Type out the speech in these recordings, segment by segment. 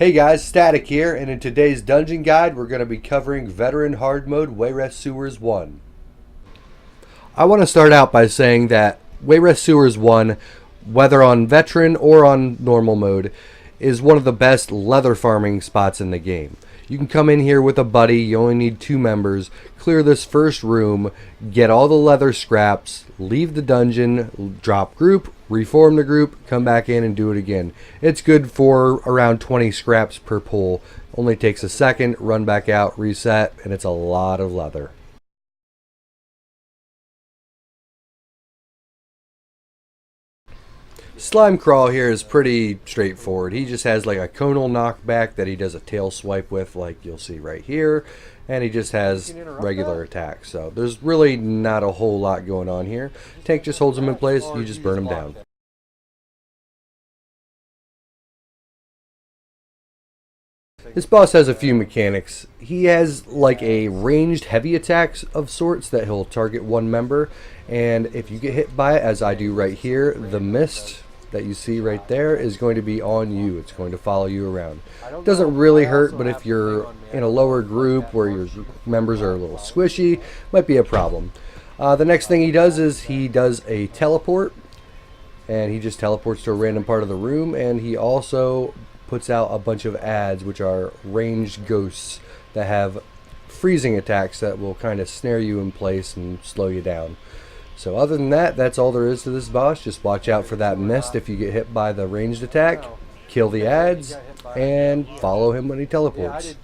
Hey guys, Static here, and in today's dungeon guide we're going to be covering Veteran Hard Mode Wayrest Sewers 1. I want to start out by saying that Wayrest Sewers 1, whether on Veteran or on normal mode, is one of the best leather farming spots in the game. You can come in here with a buddy, you only need 2 members, clear this first room, get all the leather scraps, leave the dungeon, drop group, reform the group, come back in and do it again. It's good for around 20 scraps per pull. Only takes a second, run back out, reset, and it's a lot of leather. Slimecraw here is pretty straightforward. He just has like a conal knockback that he does a tail swipe with, like you'll see right here, and he just has regular attacks. So there's really not a whole lot going on here. Tank just holds him in place, you just burn him down. This boss has a few mechanics. He has like a ranged heavy attacks of sorts that he'll target one member, and if you get hit by it, as I do right here, the mist that you see right there is going to be on you. It's going to follow you around. It doesn't really hurt, but if you're in a lower group where your members are a little squishy, might be a problem. The next thing he does is he does a teleport, and he just teleports to a random part of the room, and he also puts out a bunch of adds, which are ranged ghosts that have freezing attacks that will kind of snare you in place and slow you down. So other than that, that's all there is to this boss. Just watch out for that mist if you get hit by the ranged attack, kill the adds, and follow him when he teleports.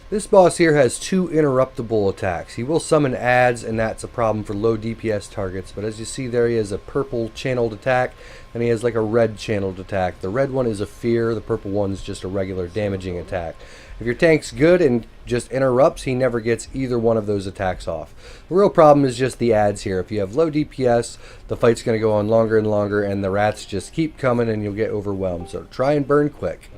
This boss here has 2 interruptible attacks. He will summon adds, and that's a problem for low DPS targets, but as you see there, he has a purple channeled attack, and he has like a red channeled attack. The red one is a fear, the purple one is just a regular damaging attack. If your tank's good and just interrupts, he never gets either one of those attacks off. The real problem is just the adds here. If you have low DPS, the fight's going to go on longer and longer, and the rats just keep coming and you'll get overwhelmed. So try and burn quick.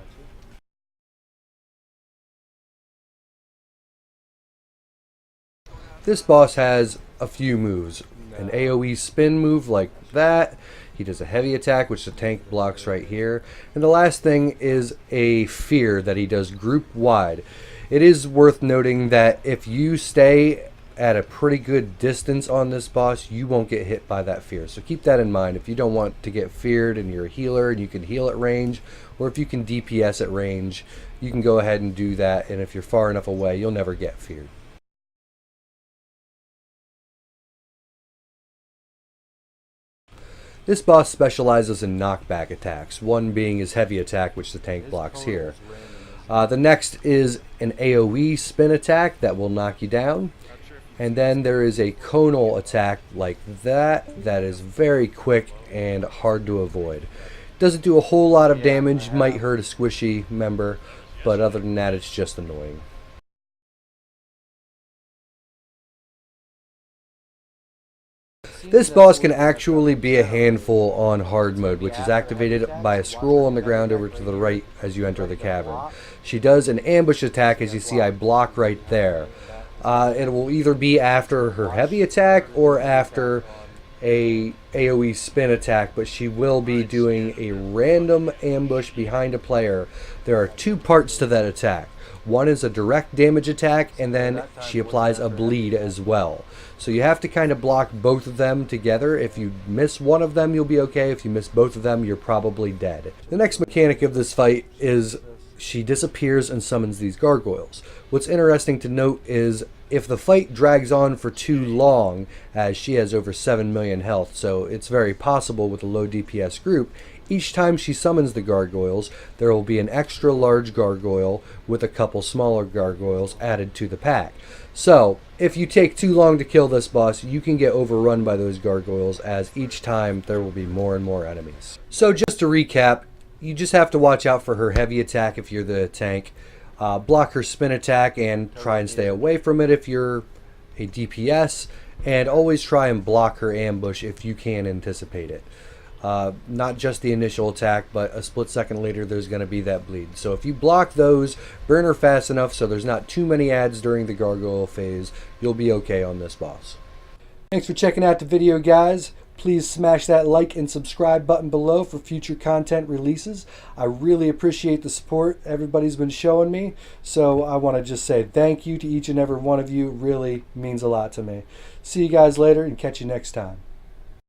This boss has a few moves. An AoE spin move like that. He does a heavy attack, which the tank blocks right here. And the last thing is a fear that he does group wide. It is worth noting that if you stay at a pretty good distance on this boss, you won't get hit by that fear. So keep that in mind. If you don't want to get feared and you're a healer and you can heal at range, or if you can DPS at range, you can go ahead and do that. And if you're far enough away, you'll never get feared. This boss specializes in knockback attacks, one being his heavy attack, which the tank blocks here. The next is an AoE spin attack that will knock you down. And then there is a conal attack like that, that is very quick and hard to avoid. Doesn't do a whole lot of damage, might hurt a squishy member, but other than that, it's just annoying. This boss can actually be a handful on hard mode, which is activated by a scroll on the ground over to the right as you enter the cavern. She does an ambush attack, as you see I block right there. It will either be after her heavy attack or after a AoE spin attack, but she will be doing a random ambush behind a player. There are 2 parts to that attack. One is a direct damage attack, and then she applies a bleed as well. So you have to kind of block both of them together. If you miss one of them, you'll be okay. If you miss both of them, you're probably dead. The next mechanic of this fight is she disappears and summons these gargoyles. What's interesting to note is if the fight drags on for too long, as she has over 7 million health, so it's very possible with a low DPS group, each time she summons the gargoyles, there will be an extra large gargoyle with a couple smaller gargoyles added to the pack. So, if you take too long to kill this boss, you can get overrun by those gargoyles, as each time there will be more and more enemies. So just to recap, you just have to watch out for her heavy attack if you're the tank, block her spin attack and try and stay away from it if you're a DPS, and always try and block her ambush if you can anticipate it. Not just the initial attack, but a split second later there's going to be that bleed. So if you block those, burn her fast enough so there's not too many adds during the gargoyle phase, you'll be okay on this boss. Thanks for checking out the video, guys. Please smash that like and subscribe button below for future content releases. I really appreciate the support everybody's been showing me. So I want to just say thank you to each and every one of you. It really means a lot to me. See you guys later and catch you next time.